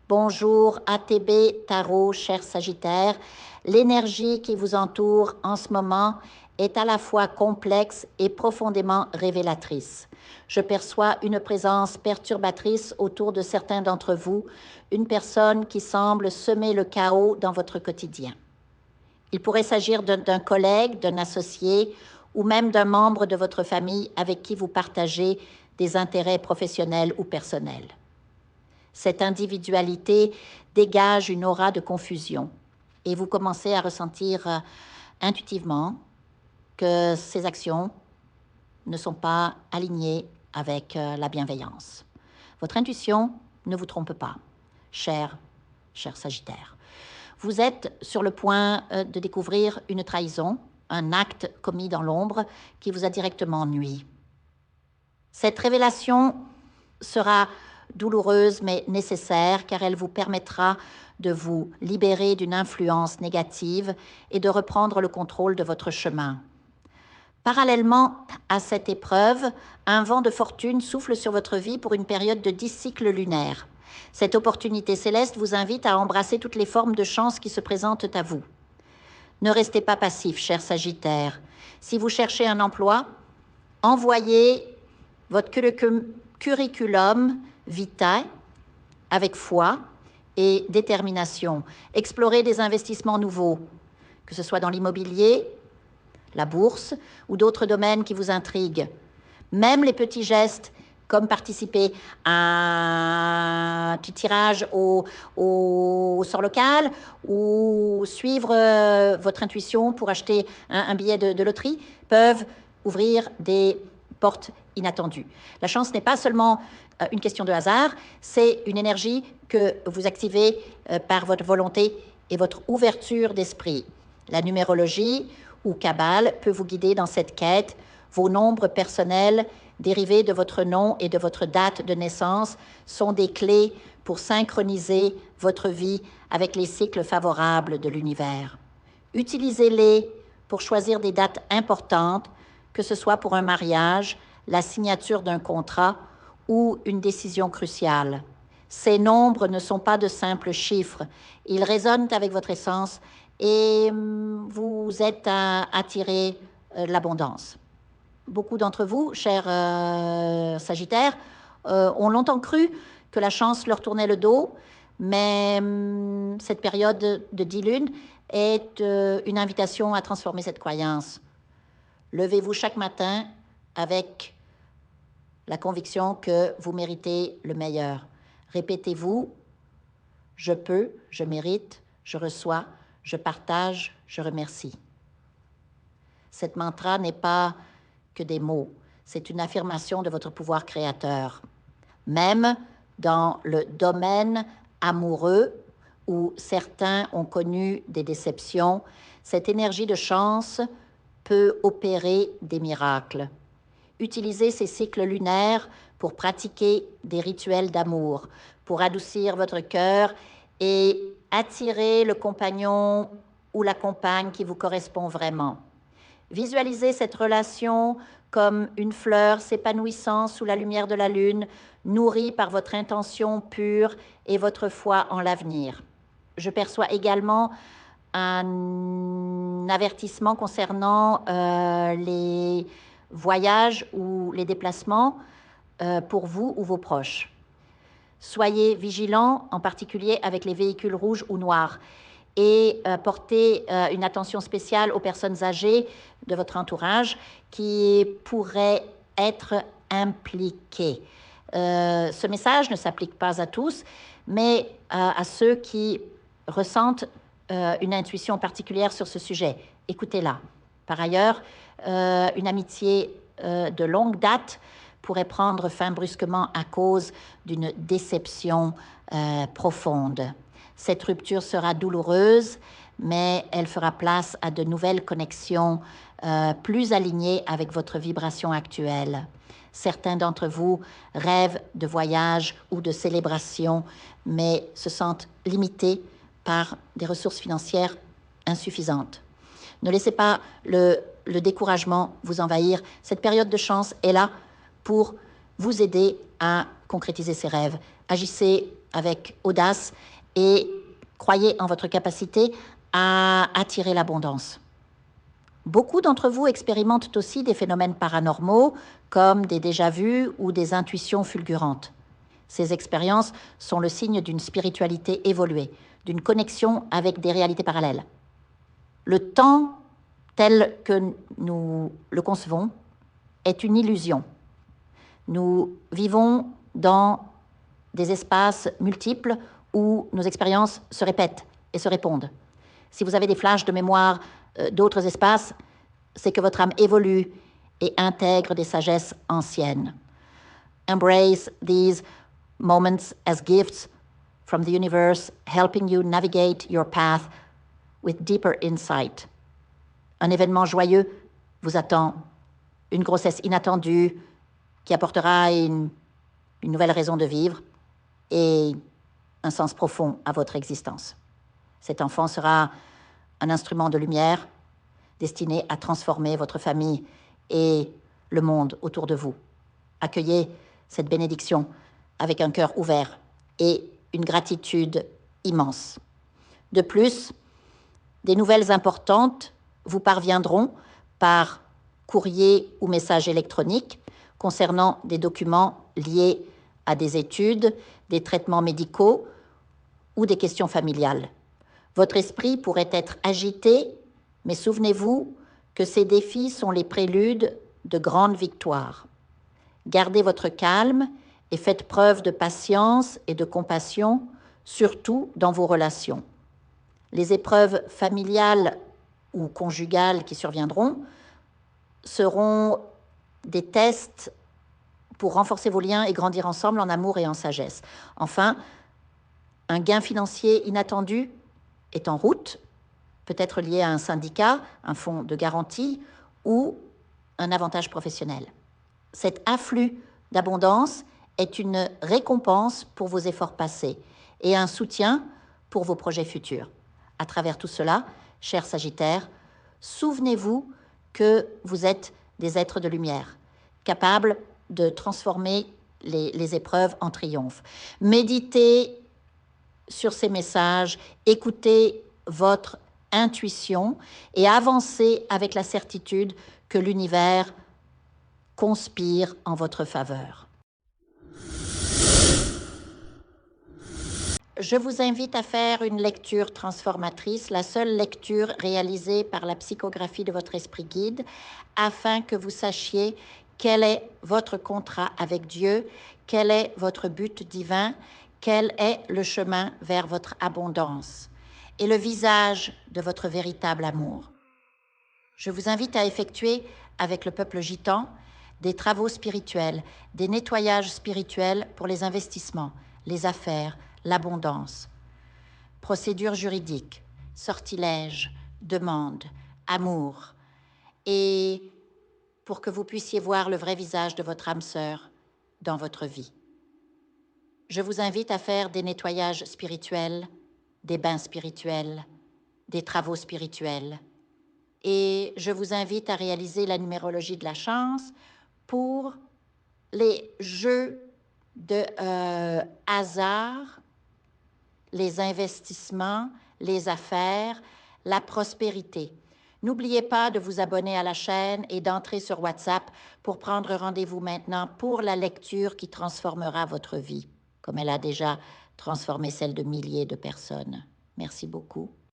Bonjour ATB Tarot, cher Sagittaire. L'énergie qui vous entoure en ce moment est à la fois complexe et profondément révélatrice. Je perçois une présence perturbatrice autour de certains d'entre vous, une personne qui semble semer le chaos dans votre quotidien. Il pourrait s'agir d'un collègue, d'un associé ou même d'un membre de votre famille avec qui vous partagez des intérêts professionnels ou personnels. Cette individualité dégage une aura de confusion et vous commencez à ressentir intuitivement que ces actions ne sont pas alignées avec la bienveillance. Votre intuition ne vous trompe pas, cher Sagittaire. Vous êtes sur le point de découvrir une trahison, un acte commis dans l'ombre qui vous a directement nui. Cette révélation sera douloureuse mais nécessaire car elle vous permettra de vous libérer d'une influence négative et de reprendre le contrôle de votre chemin. Parallèlement à cette épreuve, un vent de fortune souffle sur votre vie pour une période de 10 cycles lunaires. Cette opportunité céleste vous invite à embrasser toutes les formes de chance qui se présentent à vous. Ne restez pas passif, cher Sagittaire. Si vous cherchez un emploi, envoyez votre curriculum vitae avec foi et détermination. Explorez des investissements nouveaux, que ce soit dans l'immobilier, la bourse ou d'autres domaines qui vous intriguent. Même les petits gestes comme participer à un petit tirage au sort local ou suivre votre intuition pour acheter un billet de loterie peuvent ouvrir des portes inattendues. La chance n'est pas seulement une question de hasard, c'est une énergie que vous activez par votre volonté et votre ouverture d'esprit. La numérologie ou Kabbale peut vous guider dans cette quête. Vos nombres personnels dérivés de votre nom et de votre date de naissance sont des clés pour synchroniser votre vie avec les cycles favorables de l'univers. Utilisez-les pour choisir des dates importantes, que ce soit pour un mariage, la signature d'un contrat ou une décision cruciale. Ces nombres ne sont pas de simples chiffres. Ils résonnent avec votre essence et vous êtes à attirer l'abondance. Beaucoup d'entre vous, chers Sagittaires, ont longtemps cru que la chance leur tournait le dos, mais cette période de 10 lunes est une invitation à transformer cette croyance. Levez-vous chaque matin avec la conviction que vous méritez le meilleur. Répétez-vous, je peux, je mérite, je reçois, je partage, je remercie. Cette mantra n'est pas que des mots, c'est une affirmation de votre pouvoir créateur. Même dans le domaine amoureux, où certains ont connu des déceptions, cette énergie de chance peut opérer des miracles. Utilisez ces cycles lunaires pour pratiquer des rituels d'amour, pour adoucir votre cœur et attirer le compagnon ou la compagne qui vous correspond vraiment. Visualisez cette relation comme une fleur s'épanouissant sous la lumière de la lune, nourrie par votre intention pure et votre foi en l'avenir. Je perçois également un avertissement concernant les voyages ou les déplacements pour vous ou vos proches. Soyez vigilants, en particulier avec les véhicules rouges ou noirs, et portez une attention spéciale aux personnes âgées de votre entourage qui pourraient être impliquées. Ce message ne s'applique pas à tous, mais à ceux qui ressentent une intuition particulière sur ce sujet. Écoutez-la. Par ailleurs, une amitié de longue date pourrait prendre fin brusquement à cause d'une déception profonde. Cette rupture sera douloureuse, mais elle fera place à de nouvelles connexions plus alignées avec votre vibration actuelle. Certains d'entre vous rêvent de voyages ou de célébrations, mais se sentent limités par des ressources financières insuffisantes. Ne laissez pas le découragement vous envahir. Cette période de chance est là pour vous aider à concrétiser ces rêves. Agissez avec audace et croyez en votre capacité à attirer l'abondance. Beaucoup d'entre vous expérimentent aussi des phénomènes paranormaux comme des déjà-vus ou des intuitions fulgurantes. Ces expériences sont le signe d'une spiritualité évoluée, d'une connexion avec des réalités parallèles. Le temps tel que nous le concevons est une illusion. Nous vivons dans des espaces multiples où nos expériences se répètent et se répondent. Si vous avez des flashs de mémoire d'autres espaces, c'est que votre âme évolue et intègre des sagesses anciennes. Embrace these moments as gifts from the universe, helping you navigate your path with deeper insight. Un événement joyeux vous attend, une grossesse inattendue qui apportera une nouvelle raison de vivre et un sens profond à votre existence. Cet enfant sera un instrument de lumière destiné à transformer votre famille et le monde autour de vous. Accueillez cette bénédiction avec un cœur ouvert et une gratitude immense. De plus, des nouvelles importantes vous parviendront par courrier ou message électronique concernant des documents liés à des études, des traitements médicaux ou des questions familiales. Votre esprit pourrait être agité, mais souvenez-vous que ces défis sont les préludes de grandes victoires. Gardez votre calme et faites preuve de patience et de compassion, surtout dans vos relations. Les épreuves familiales ou conjugales qui surviendront seront des tests pour renforcer vos liens et grandir ensemble en amour et en sagesse. Enfin, un gain financier inattendu est en route, peut-être lié à un syndicat, un fonds de garantie ou un avantage professionnel. Cet afflux d'abondance est une récompense pour vos efforts passés et un soutien pour vos projets futurs. À travers tout cela, chers Sagittaires, souvenez-vous que vous êtes des êtres de lumière, capables de transformer les épreuves en triomphe. Méditez sur ces messages, écoutez votre intuition et avancez avec la certitude que l'univers conspire en votre faveur. Je vous invite à faire une lecture transformatrice, la seule lecture réalisée par la psychographie de votre esprit guide, afin que vous sachiez quel est votre contrat avec Dieu, quel est votre but divin, quel est le chemin vers votre abondance et le visage de votre véritable amour. Je vous invite à effectuer avec le peuple gitan des travaux spirituels, des nettoyages spirituels pour les investissements, les affaires, l'abondance. Procédures juridiques, sortilèges, demandes, amour. Et pour que vous puissiez voir le vrai visage de votre âme sœur dans votre vie. Je vous invite à faire des nettoyages spirituels, des bains spirituels, des travaux spirituels. Et je vous invite à réaliser la numérologie de la chance pour les jeux de hasard, les investissements, les affaires, la prospérité. N'oubliez pas de vous abonner à la chaîne et d'entrer sur WhatsApp pour prendre rendez-vous maintenant pour la lecture qui transformera votre vie, comme elle a déjà transformé celle de milliers de personnes. Merci beaucoup.